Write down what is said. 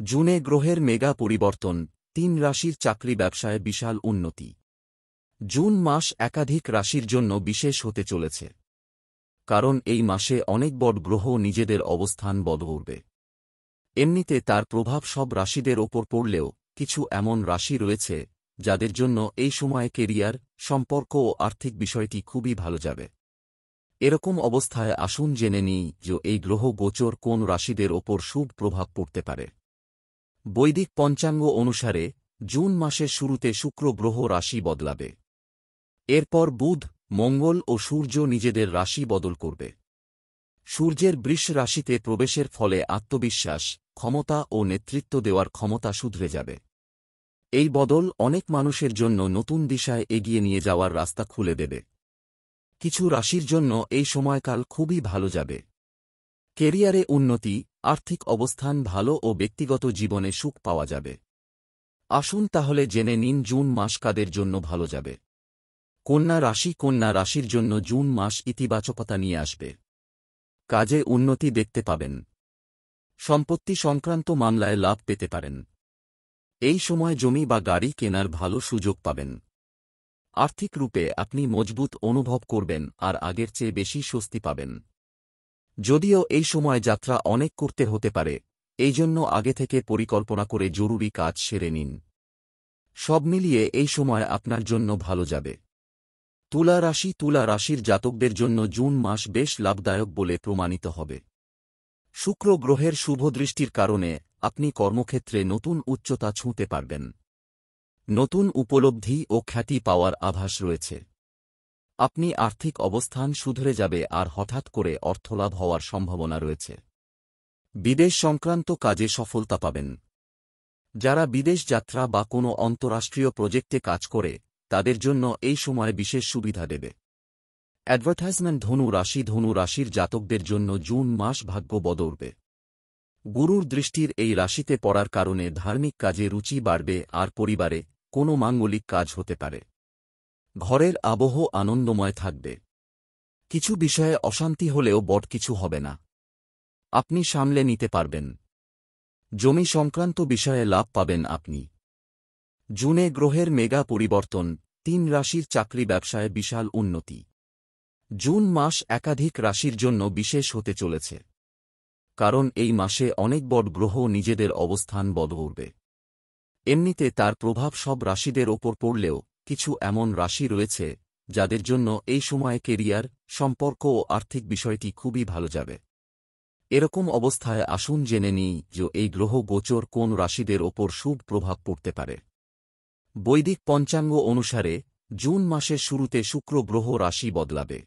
জুনে গ্রহের মেগা পরিবর্তন, ৩ রাশির চাকরি ব্যবসায় বিশাল উন্নতি। জুন মাস একাধিক রাশির জন্য বিশেষ হতে চলেছে, কারণ এই মাসে অনেক বড় গ্রহ নিজেদের অবস্থান বদলবে। এমনিতে তার প্রভাব সব রাশিদের ওপর পড়লেও কিছু এমন রাশি রয়েছে যাদের জন্য এই সময়ে কেরিয়ার, সম্পর্ক ও আর্থিক বিষয়টি খুবই ভালো যাবে। এরকম অবস্থায় আসুন জেনে নিই যে এই গ্রহ গোচর কোন রাশিদের ওপর শুভ প্রভাব পড়তে পারে। বৈদিক পঞ্চাঙ্গ অনুসারে জুন মাসের শুরুতে শুক্র গ্রহ রাশি বদলাবে। এরপর বুধ, মঙ্গল ও সূর্য নিজেদের রাশি বদল করবে। সূর্যের বৃষ রাশিতে প্রবেশের ফলে আত্মবিশ্বাস, ক্ষমতা ও নেতৃত্ব দেওয়ার ক্ষমতা শুধরে যাবে। এই বদল অনেক মানুষের জন্য নতুন দিশায় এগিয়ে নিয়ে যাওয়ার রাস্তা খুলে দেবে। কিছু রাশির জন্য এই সময়কাল খুবই ভালো যাবে। কেরিয়ারে উন্নতি, আর্থিক অবস্থান ভালো ও ব্যক্তিগত জীবনে সুখ পাওয়া যাবে। আসুন তাহলে জেনে নিন জুন মাস কাদের জন্য ভালো যাবে। কন্যা রাশির জন্য জুন মাস ইতিবাচকতা নিয়ে আসবে। কাজে উন্নতি দেখতে পাবেন। সম্পত্তি সংক্রান্ত মামলায় লাভ পেতে পারেন। এই সময় জমি বা গাড়ি কেনার ভালো সুযোগ পাবেন। আর্থিক রূপে আপনি মজবুত অনুভব করবেন আর আগের চেয়ে বেশি স্বস্তি পাবেন। যদিও এই সময় যাত্রা অনেক করতে হতে পারে, এই জন্য আগে থেকে পরিকল্পনা করে জরুরি কাজ সেরে নিন। সব মিলিয়ে এই সময় আপনার জন্য ভালো যাবে। তুলা রাশির জাতকদের জন্য জুন মাস বেশ লাভদায়ক বলে প্রমাণিত হবে। শুক্র গ্রহের শুভদৃষ্টির কারণে আপনি কর্মক্ষেত্রে নতুন উচ্চতা ছুঁতে পারবেন। নতুন উপলব্ধি ও খ্যাতি পাওয়ার আভাস রয়েছে। আপনি আর্থিক অবস্থান সুধরে যাবে আর হঠাৎ করে অর্থলাভ হওয়ার সম্ভাবনা রয়েছে। বিদেশ সংক্রান্ত কাজে সফলতা পাবেন। যারা বিদেশ যাত্রা বা কোনো অন্তরাষ্ট্রীয় প্রজেক্টে কাজ করে তাদের জন্য এই সময় বিশেষ সুবিধা দেবে। অ্যাডভার্টাইজমেন্ট ধনু রাশির জাতকদের জন্য জুন মাস ভাগ্য বদলবে। গুরুর দৃষ্টির এই রাশিতে পড়ার কারণে ধার্মিক কাজে রুচি বাড়বে আর পরিবারে কোনো মাঙ্গলিক কাজ হতে পারে। ঘরের আবহ আনন্দময় থাকবে। কিছু বিষয়ে অশান্তি হলেও বড় কিছু হবে না। আপনি সামলে নিতে পারবেন। জমি সংক্রান্ত বিষয়ে লাভ পাবেন আপনি। জুনে গ্রহের মেগা পরিবর্তন, ৩ রাশির চাকরি ব্যবসায় বিশাল উন্নতি। জুন মাস একাধিক রাশির জন্য বিশেষ হতে চলেছে, কারণ এই মাসে অনেক বড় গ্রহ নিজেদের অবস্থান বদলবে। এমনিতে তার প্রভাব সব রাশিদের ওপর পড়লেও কিছু এমন রাশি রয়েছে যাদের জন্য এই সময়ে কেরিয়ার, সম্পর্ক ও আর্থিক বিষয়টি খুবই ভালো যাবে। এরকম অবস্থায় আসুন জেনে নিই যে এই গ্রহ গোচর কোন রাশিদের ওপর শুভ প্রভাব পড়তে পারে। বৈদিক পঞ্চাঙ্গ অনুসারে জুন মাসের শুরুতে শুক্র গ্রহ রাশি বদলাবে।